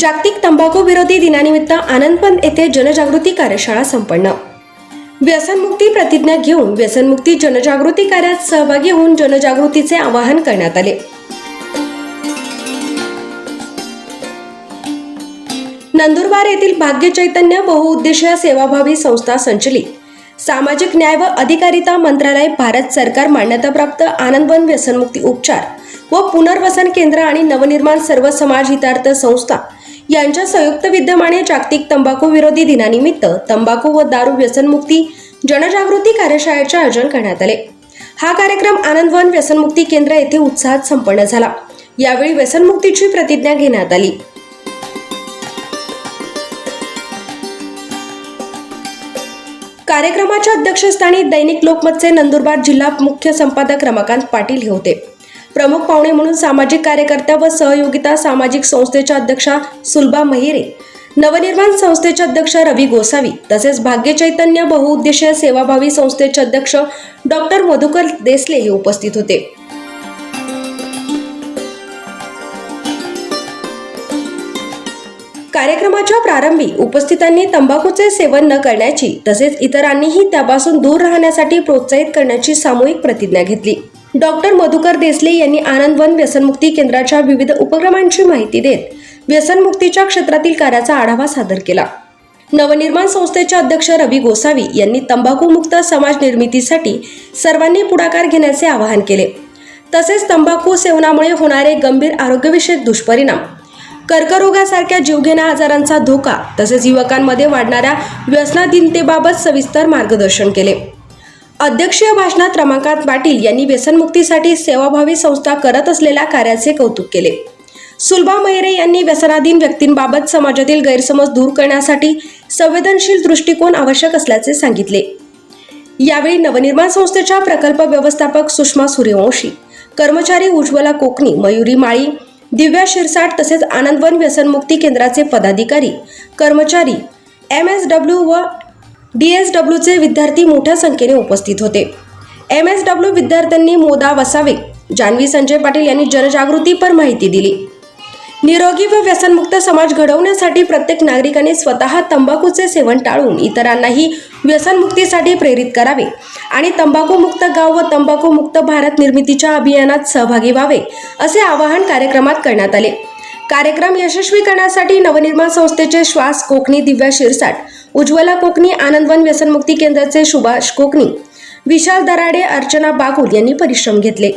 जागतिक तंबाखू विरोधी दिनानिमित्त आनंदवन येथे जनजागृती कार्यशाळा संपन्न। व्यसनमुक्ती प्रतिज्ञा घेऊन व्यसनमुक्ती जनजागृती कार्यात सहभागी होऊन जनजागृतीचे आवाहन करण्यात आले। नंदुरबार येथील भाग्य चैतन्य बहुउद्देशीय सेवाभावी संस्था संचलित सामाजिक न्याय व अधिकारिता मंत्रालय, भारत सरकार मान्यताप्राप्त आनंदवन व्यसनमुक्ती उपचार व पुनर्वसन केंद्र आणि नवनिर्माण सर्व समाज हितार्थ संस्था यांच्या संयुक्त विद्यमाने जागतिक तंबाखू विरोधी दिनानिमित्त तंबाखू व दारू व्यसनमुक्ती जनजागृती कार्यशाळेचे आयोजन करण्यात आले। हा कार्यक्रम आनंदवन व्यसनमुक्ती केंद्र येथे उत्साहात संपन्न झाला। यावेळी व्यसनमुक्तीची प्रतिज्ञा घेण्यात आली। कार्यक्रमाच्या अध्यक्षस्थानी दैनिक लोकमतचे नंदुरबार जिल्हा मुख्य संपादक रमाकांत पाटील हे होते। प्रमुख पाहुणे म्हणून सामाजिक कार्यकर्त्या व सहयोगिता सामाजिक संस्थेच्या अध्यक्षा सुलभा महिरे, नवनिर्माण संस्थेचे अध्यक्ष रवी गोसावी तसेच भाग्य चैतन्य बहुउद्देशीय सेवाभावी संस्थेचे अध्यक्ष डॉक्टर मधुकर देसले हे उपस्थित होते। कार्यक्रमाच्या प्रारंभी उपस्थितांनी तंबाखूचे सेवन न करण्याची तसेच इतरांनीही त्यापासून दूर राहण्यासाठी प्रोत्साहित करण्याची सामूहिक प्रतिज्ञा घेतली। डॉक्टर मधुकर देसले यांनी आनंदवन व्यसनमुक्ती केंद्राच्या विविध उपक्रमांची माहिती देत व्यसनमुक्तीच्या क्षेत्रातील कार्याचा आढावा सादर केला। नवनिर्माण संस्थेचे अध्यक्ष रवी गोसावी यांनी तंबाखूमुक्त समाज निर्मितीसाठी सर्वांनी पुढाकार घेण्याचे आवाहन केले। तसेच तंबाखू सेवनामुळे होणारे गंभीर आरोग्यविषयक दुष्परिणाम, कर्करोगासारख्या जीवघेण्या आजारांचा धोका तसेच युवकांमध्ये वाढणाऱ्या व्यसनाधीनतेबाबत सविस्तर मार्गदर्शन केले। अध्यक्षीय भाषणात रमाकांत पाटील यांनी व्यसनमुक्तीसाठी सेवाभावी संस्था करत असलेल्या कार्याचे कौतुक केले। सुलभा महिरे यांनी व्यसनाधीन व्यक्तींबाबत समाजातील गैरसमज दूर करण्यासाठी संवेदनशील दृष्टिकोन आवश्यक असल्याचे सांगितले। यावेळी नवनिर्माण संस्थेच्या प्रकल्प व्यवस्थापक सुषमा सूर्यवंशी, कर्मचारी उज्ज्वला कोकणी, मयुरी माळी, दिव्या शिरसाट तसेच आनंदवन व्यसनमुक्ती केंद्राचे पदाधिकारी, कर्मचारी, MSW व DSWचे विद्यार्थी मोठ्या संख्येने उपस्थित होते। MSW विद्यार्थ्यांनी मोदा वसावे, जानवी संजय पाटील यांनी जनजागृतीपर माहिती दिली। निरोगी व व्यसनमुक्त समाज घडवण्यासाठी प्रत्येक नागरिकाने स्वतः तंबाखूचे सेवन टाळून इतरांनाही व्यसनमुक्तीसाठी प्रेरित करावे आणि तंबाखूमुक्त गाव व तंबाखूमुक्त भारत निर्मितीच्या अभियानात सहभागी व्हावे असे आवाहन कार्यक्रमात करण्यात आले। कार्यक्रम यशस्वी करण्यासाठी नवनिर्माण संस्थेचे श्वास कोकणी, दिव्या शिरसाट, उज्ज्वला कोकणी, आनंदवन व्यसनमुक्ती केंद्राचे सुभाष कोकणी, विशाल दराडे, अर्चना बागुल यांनी परिश्रम घेतले।